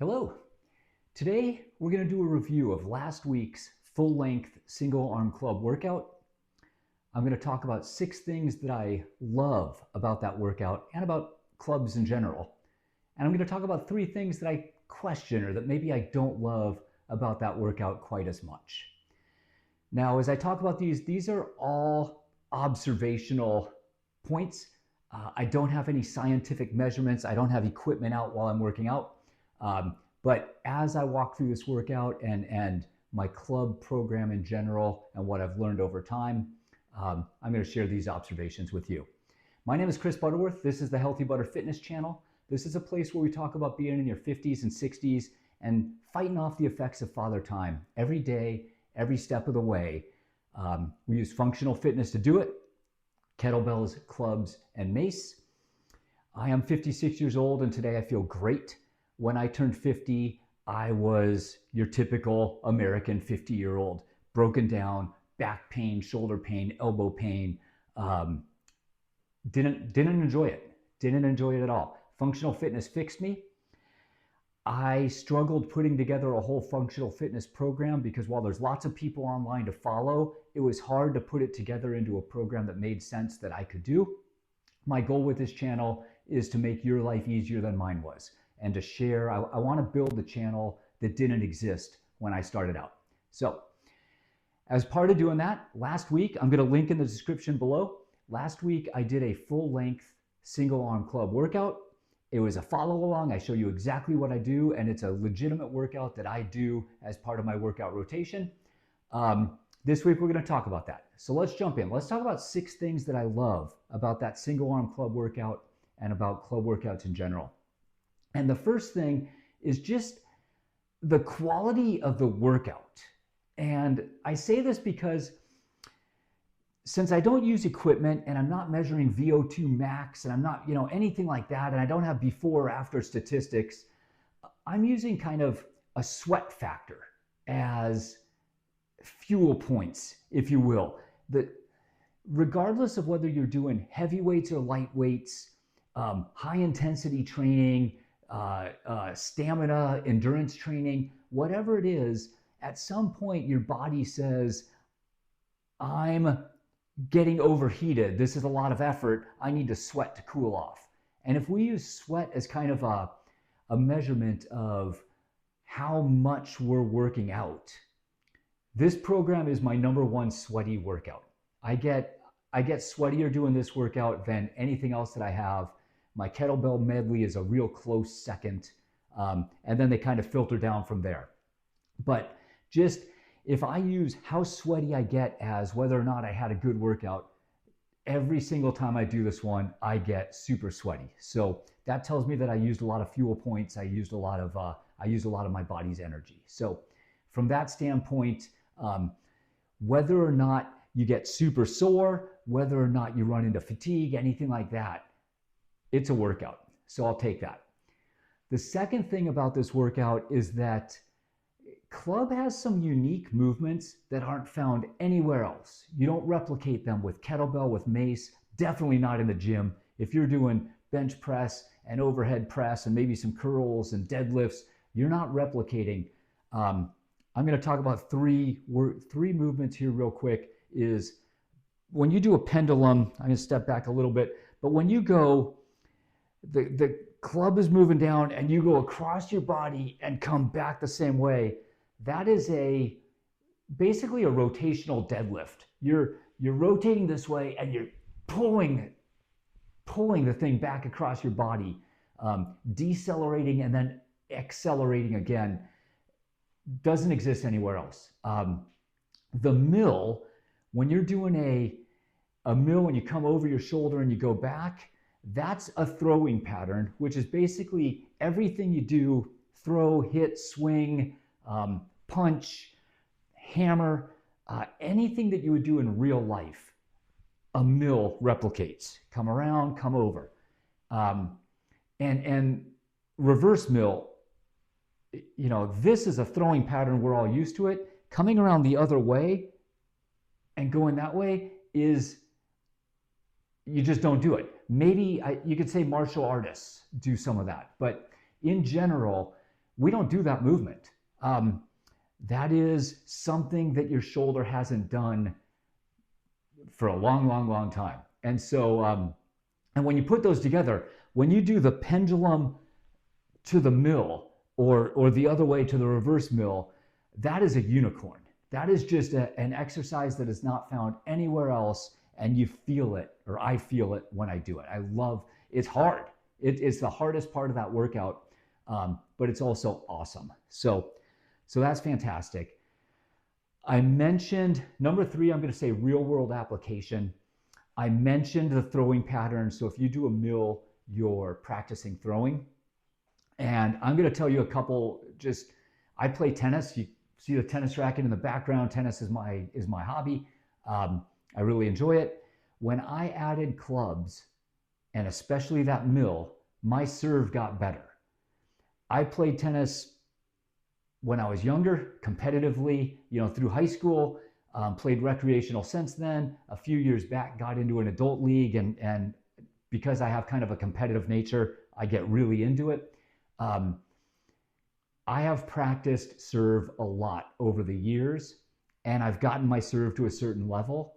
Hello. Today we're going to do a review of last week's full-length single arm club workout. I'm going to talk about 6 things that I love about that workout and about clubs in general. And I'm going to talk about 3 things that I question or that maybe I don't love about that workout quite as much. Now, as I talk about these are all observational points. I don't have any scientific measurements. I don't have equipment out while I'm working out. But as I walk through this workout and my club program in general and what I've learned over time, I'm going to share these observations with you. My name is Chris Butterworth. This is the Healthy Butter Fitness channel. This is a place where we talk about being in your 50s and 60s and fighting off the effects of father time every day, every step of the way. We use functional fitness to do it: kettlebells, clubs, and Mace. I am 56 years old and today I feel great. When I turned 50, I was your typical American 50-year-old, broken down, back pain, shoulder pain, elbow pain. Didn't enjoy it. Didn't enjoy it at all. Functional fitness fixed me. I struggled putting together a whole functional fitness program because while there's lots of people online to follow, it was hard to put it together into a program that made sense that I could do. My goal with this channel is to make your life easier than mine was, and to share. I want to build the channel that didn't exist when I started out. So as part of doing that, last week, I'm going to link in the description below. Last week, I did a full-length single arm club workout. It was a follow along. I show you exactly what I do, and it's a legitimate workout that I do as part of my workout rotation. This week, we're going to talk about that. So let's jump in. Let's talk about 6 things that I love about that single arm club workout and about club workouts in general. And the first thing is just the quality of the workout. And I say this because since I don't use equipment and I'm not measuring VO2 max and I'm not, anything like that, and I don't have before or after statistics, I'm using kind of a sweat factor as fuel points, if you will. That regardless of whether you're doing heavy weights or light weights, high intensity training, stamina, endurance training, whatever it is, at some point your body says, I'm getting overheated. This is a lot of effort. I need to sweat to cool off. And if we use sweat as kind of a measurement of how much we're working out, this program is my #1 sweaty workout. I get sweatier doing this workout than anything else that I have. My kettlebell medley is a real close second, and then they kind of filter down from there. But just if I use how sweaty I get as whether or not I had a good workout, every single time I do this one, I get super sweaty. So that tells me that I used a lot of fuel points. I used a lot of my body's energy. So from that standpoint, whether or not you get super sore, whether or not you run into fatigue, anything like that, it's a workout. So I'll take that. The second thing about this workout is that club has some unique movements that aren't found anywhere else. You don't replicate them with kettlebell, with Mace, definitely not in the gym. If you're doing bench press and overhead press and maybe some curls and deadlifts, you're not replicating. I'm going to talk about three movements here real quick. Is when you do a pendulum, I'm going to step back a little bit, but when you go, the club is moving down and you go across your body and come back the same way. That is basically a rotational deadlift. You're rotating this way and you're pulling the thing back across your body, decelerating and then accelerating again. Doesn't exist anywhere else. The mill, when you're doing a mill and you come over your shoulder and you go back, that's a throwing pattern, which is basically everything you do: throw, hit, swing, punch, hammer, anything that you would do in real life, a mill replicates. Come around, come over. And reverse mill, this is a throwing pattern. We're all used to it. Coming around the other way and going that way is, you just don't do it. Maybe you could say martial artists do some of that, but in general, We don't do that movement. That is something that your shoulder hasn't done for a long, long, long time. And so, and when you put those together, when you do the pendulum to the mill or the other way to the reverse mill, that is a unicorn. That is just an exercise that is not found anywhere else, and you feel it, or I feel it when I do it. I love, it's hard. It's the hardest part of that workout, but it's also awesome. So that's fantastic. I mentioned number 3, I'm going to say real world application. I mentioned the throwing pattern. So if you do a mill, you're practicing throwing. And I'm going to tell you a couple, I play tennis. You see the tennis racket in the background. Tennis is my hobby. I really enjoy it. When I added clubs, and especially that mill, my serve got better. I played tennis when I was younger, competitively, through high school, played recreational since then. A few years back, got into an adult league, and because I have kind of a competitive nature, I get really into it. I have practiced serve a lot over the years, and I've gotten my serve to a certain level.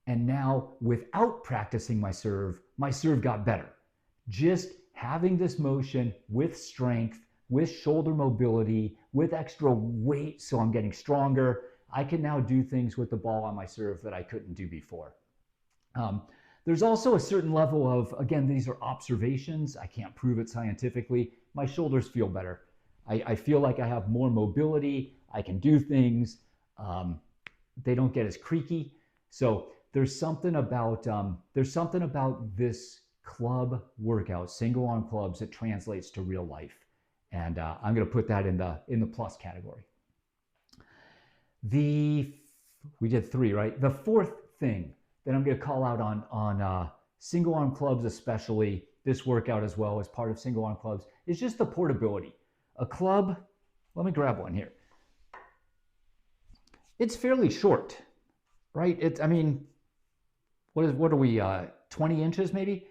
And now, without practicing my serve got better. Just having this motion with strength, with shoulder mobility, with extra weight, so I'm getting stronger, I can now do things with the ball on my serve that I couldn't do before. There's also a certain level of, again, these are observations. I can't prove it scientifically. My shoulders feel better. I feel like I have more mobility. I can do things. They don't get as creaky. So there's something about this club workout, single arm clubs, that translates to real life. And I'm going to put that in the plus category. We did 3, right? The 4th thing that I'm going to call out on single arm clubs, especially this workout as well as part of single arm clubs, is just the portability. A club, let me grab one here. It's fairly short, right? What are we, 20 inches maybe?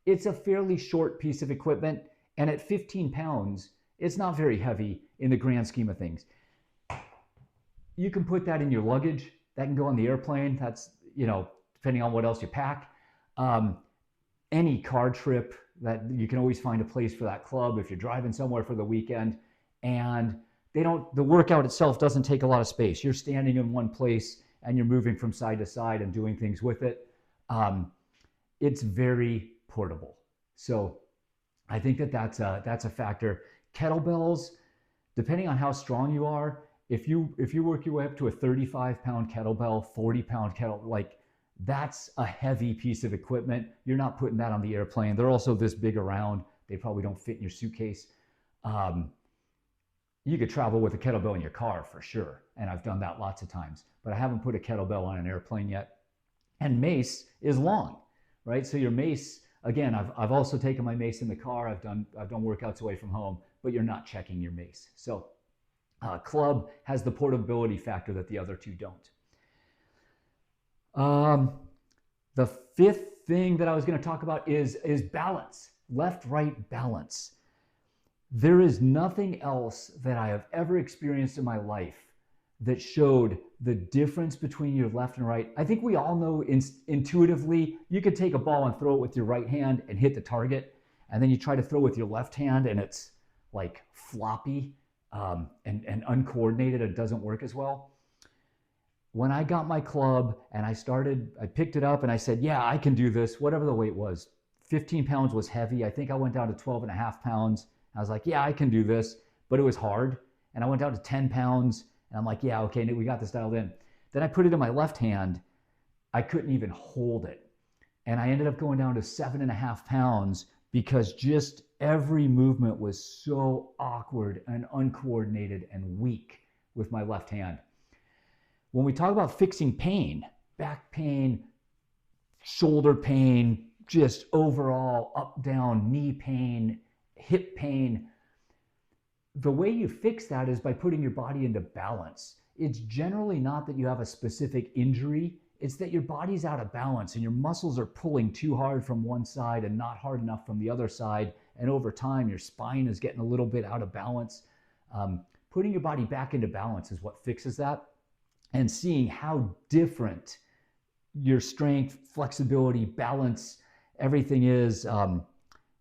It's a fairly short piece of equipment, and at 15 pounds, it's not very heavy in the grand scheme of things. You can put that in your luggage. That can go on the airplane. That's, depending on what else you pack. Any car trip, that you can always find a place for that club if you're driving somewhere for the weekend. And the workout itself doesn't take a lot of space. You're standing in one place and you're moving from side to side and doing things with it. It's very portable. So I think that's a factor. Kettlebells, depending on how strong you are, if you work your way up to a 35-pound kettlebell, 40-pound kettlebell, that's a heavy piece of equipment. You're not putting that on the airplane. They're also this big around. They probably don't fit in your suitcase. You could travel with a kettlebell in your car for sure, and I've done that lots of times, but I haven't put a kettlebell on an airplane yet. And Mace is long, right? So your Mace, again, I've also taken my Mace in the car. I've done workouts away from home, but you're not checking your Mace. So club has the portability factor that the other two don't. The 5th thing that I was going to talk about is balance, left-right balance. There is nothing else that I have ever experienced in my life that showed the difference between your left and right. I think we all know intuitively, you could take a ball and throw it with your right hand and hit the target, and then you try to throw with your left hand and it's like floppy and uncoordinated. It doesn't work as well. When I got my club and I picked it up and I said, yeah, I can do this, whatever the weight was. 15 pounds was heavy. I think I went down to 12.5 pounds. I was like, yeah, I can do this, but it was hard. And I went down to 10 pounds and I'm like, yeah, okay, we got this dialed in. Then I put it in my left hand. I couldn't even hold it. And I ended up going down to 7.5 pounds because just every movement was so awkward and uncoordinated and weak with my left hand. When we talk about fixing pain, back pain, shoulder pain, just overall up, down, knee pain, hip pain, the way you fix that is by putting your body into balance. It's generally not that you have a specific injury. It's that your body's out of balance and your muscles are pulling too hard from one side and not hard enough from the other side, and over time your spine is getting a little bit out of balance. Putting your body back into balance is what fixes that, and seeing how different your strength, flexibility, balance, everything is,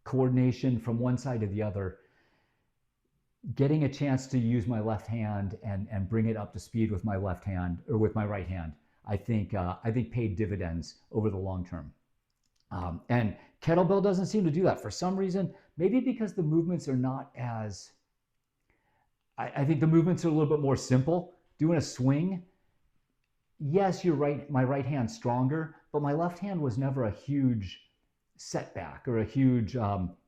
coordination from one side to the other. Getting a chance to use my left hand and bring it up to speed with my left hand or with my right hand, I think paid dividends over the long term. And kettlebell doesn't seem to do that for some reason. Maybe because the movements are not as, I think the movements are a little bit more simple. Doing a swing, yes, you're right, my right hand's stronger, but my left hand was never a huge setback or a huge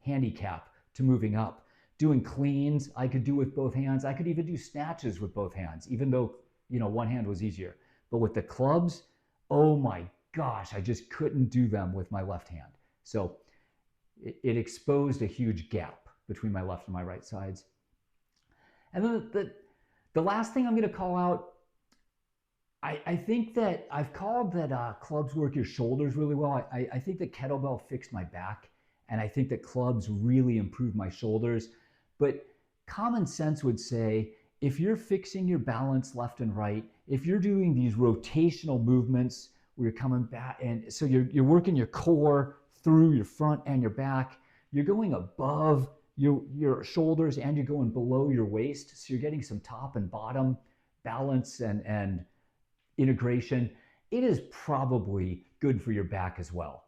handicap to moving up. Doing cleans, I could do with both hands. I could even do snatches with both hands, even though, one hand was easier. But with the clubs, oh my gosh, I just couldn't do them with my left hand. So it exposed a huge gap between my left and my right sides. And then the last thing I'm going to call out, I think that I've called that clubs work your shoulders really well. I think that kettlebell fixed my back, and I think that clubs really improved my shoulders. But common sense would say, if you're fixing your balance left and right, if you're doing these rotational movements where you're coming back, and so you're working your core through your front and your back, you're going above your shoulders and you're going below your waist, so you're getting some top and bottom balance and integration. It is probably good for your back as well.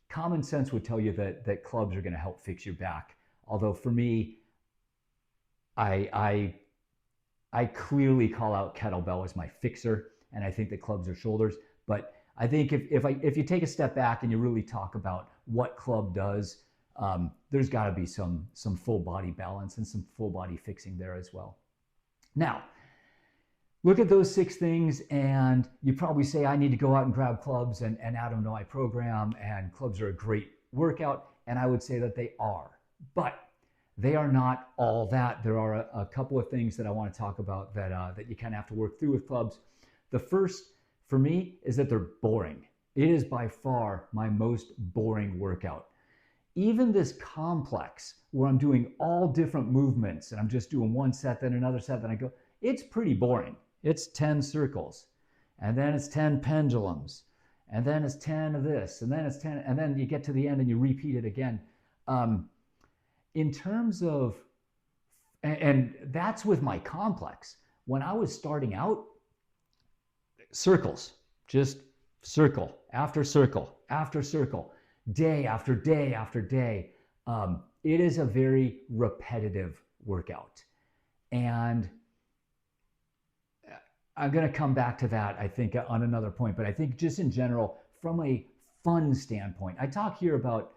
Common sense would tell you that clubs are going to help fix your back. Although for me, I clearly call out kettlebell as my fixer, and I think that clubs are shoulders. But I think if you take a step back and you really talk about what club does, there's got to be some full body balance and some full body fixing there as well. Now, look at those 6 things, and you probably say, I need to go out and grab clubs and add them to my program, and clubs are a great workout, and I would say that they are. But they are not all that. There are a couple of things that I want to talk about that you kind of have to work through with clubs. The first, for me, is that they're boring. It is by far my most boring workout. Even this complex, where I'm doing all different movements, and I'm just doing one set, then another set, then I go, it's pretty boring. It's 10 circles, and then it's 10 pendulums, and then it's 10 of this, and then it's 10, and then you get to the end and you repeat it again. In terms of, and that's with my complex. When I was starting out, circles, just circle after circle after circle, day after day after day. It is a very repetitive workout. And I'm going to come back to that, I think, on another point. But I think just in general, from a fun standpoint, I talk here about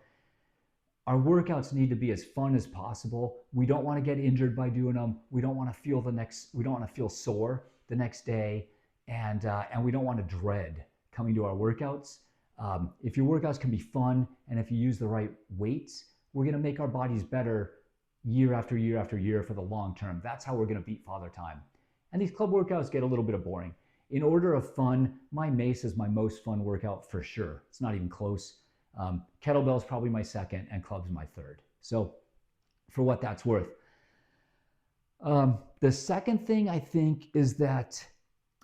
our workouts need to be as fun as possible. We don't want to get injured by doing them. We don't want to feel sore the next day, and we don't want to dread coming to our workouts. If your workouts can be fun, and if you use the right weights, we're going to make our bodies better year after year after year for the long term. That's how we're going to beat Father Time. And these club workouts get a little bit boring. In order of fun, my Mace is my most fun workout for sure. It's not even close. Kettlebell is probably my second, and clubs my third. So for what that's worth. The second thing I think is that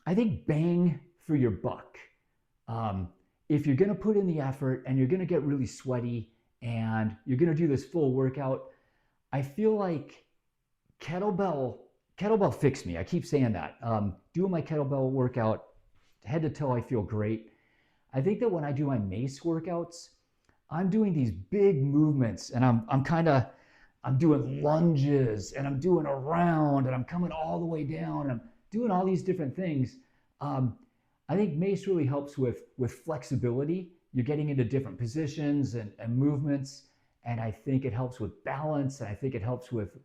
I think bang for your buck. If you're going to put in the effort and you're going to get really sweaty and you're going to do this full workout, I feel like kettlebell fixed me. I keep saying that. Doing my kettlebell workout, head to toe, I feel great. I think that when I do my Mace workouts, I'm doing these big movements, and I'm doing lunges, and I'm doing a round, and I'm coming all the way down, and I'm doing all these different things. I think Mace really helps with flexibility. You're getting into different positions and movements, and I think it helps with balance, and I think it helps with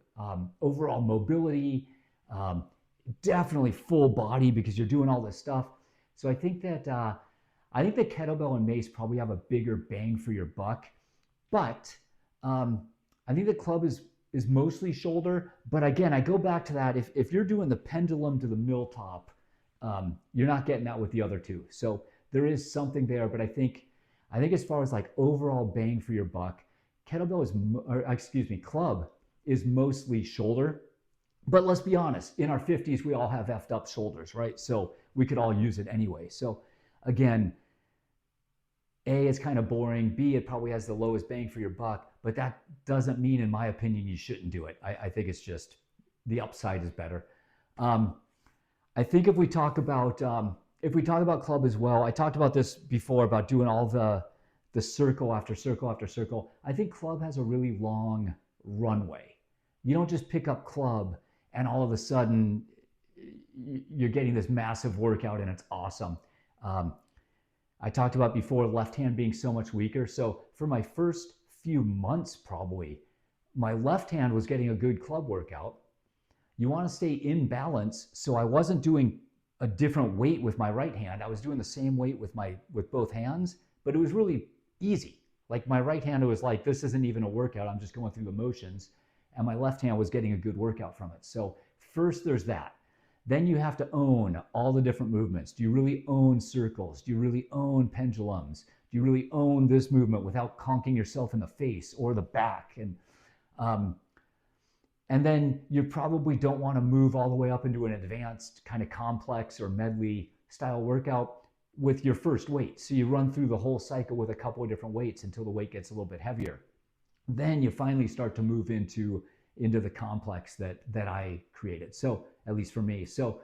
overall mobility, definitely full body because you're doing all this stuff. So I think that kettlebell and Mace probably have a bigger bang for your buck, but I think the club is mostly shoulder. But again, I go back to that. If you're doing the pendulum to the mill top, you're not getting that with the other two. So there is something there, but I think as far as like overall bang for your buck, club is mostly shoulder. But let's be honest, in our 50s, we all have effed up shoulders, right? So we could all use it anyway. So again, A, it's kind of boring. B, it probably has the lowest bang for your buck. But that doesn't mean, in my opinion, you shouldn't do it. I think it's just the upside is better. I think if we talk about club as well, I talked about this before about doing all the circle after circle after circle. I think club has a really long runway. You don't just pick up club and all of a sudden you're getting this massive workout and it's awesome. I talked about before left hand being so much weaker. So for my first few months, probably, my left hand was getting a good club workout. You want to stay in balance. So I wasn't doing a different weight with my right hand. I was doing the same weight with both hands, but it was really easy. Like my right hand, it was like, this isn't even a workout. I'm just going through the motions. And my left hand was getting a good workout from it. So first there's that. Then you have to own all the different movements. Do you really own circles? Do you really own pendulums? Do you really own this movement without conking yourself in the face or the back? And then you probably don't want to move all the way up into an advanced kind of complex or medley style workout with your first weight. So you run through the whole cycle with a couple of different weights until the weight gets a little bit heavier. Then you finally start to move into the complex that I created. So at least for me. So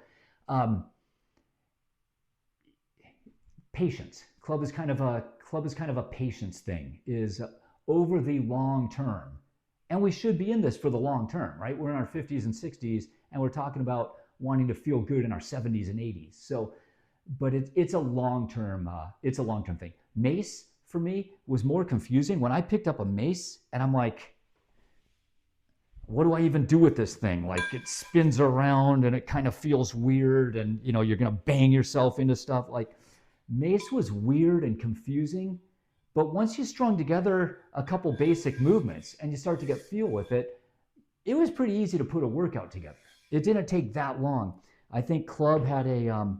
patience. Club is kind of a patience thing, is over the long term. And we should be in this for the long term, right? We're in our 50s and 60s and we're talking about wanting to feel good in our 70s and 80s. So but it's a long-term thing. Mace for me was more confusing. When I picked up a mace and I'm like, what do I even do with this thing? Like it spins around and it kind of feels weird and you're gonna bang yourself into stuff. Like mace was weird and confusing, but once you strung together a couple basic movements and you start to get feel with it, it was pretty easy to put a workout together. It didn't take that long. I think club had a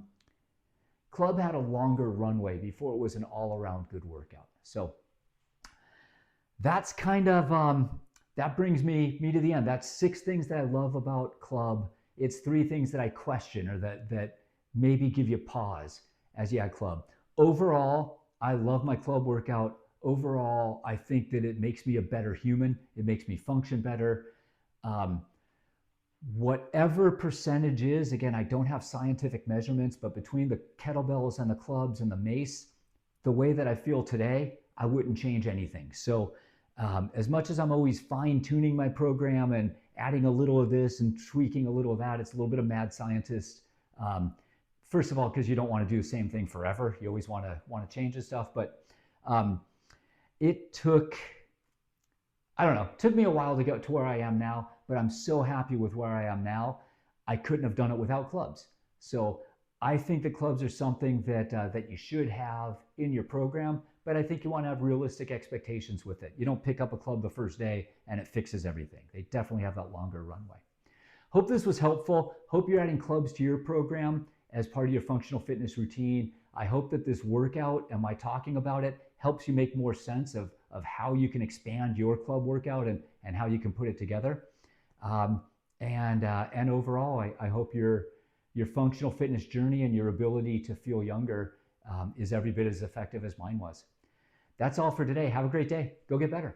longer runway before it was an all-around good workout. So that's kind of that brings me to the end. That's 6 things that I love about club. It's 3 things that I question or that maybe give you pause as you add club. Overall, I love my club workout. Overall, I think that it makes me a better human. It makes me function better. Whatever percentage is, again, I don't have scientific measurements, but between the kettlebells and the clubs and the mace, the way that I feel today, I wouldn't change anything. So as much as I'm always fine tuning my program and adding a little of this and tweaking a little of that, it's a little bit of mad scientist. First of all, because you don't want to do the same thing forever. You always want to change this stuff. But it took me a while to get to where I am now, but I'm so happy with where I am now. I couldn't have done it without clubs. So I think the clubs are something that you should have in your program, but I think you want to have realistic expectations with it. You don't pick up a club the first day and it fixes everything. They definitely have that longer runway. Hope this was helpful. Hope you're adding clubs to your program as part of your functional fitness routine. I hope that this workout and my talking about it helps you make more sense of how you can expand your club workout and how you can put it together. And overall, I hope your functional fitness journey and your ability to feel younger is every bit as effective as mine was. That's all for today. Have a great day. Go get better.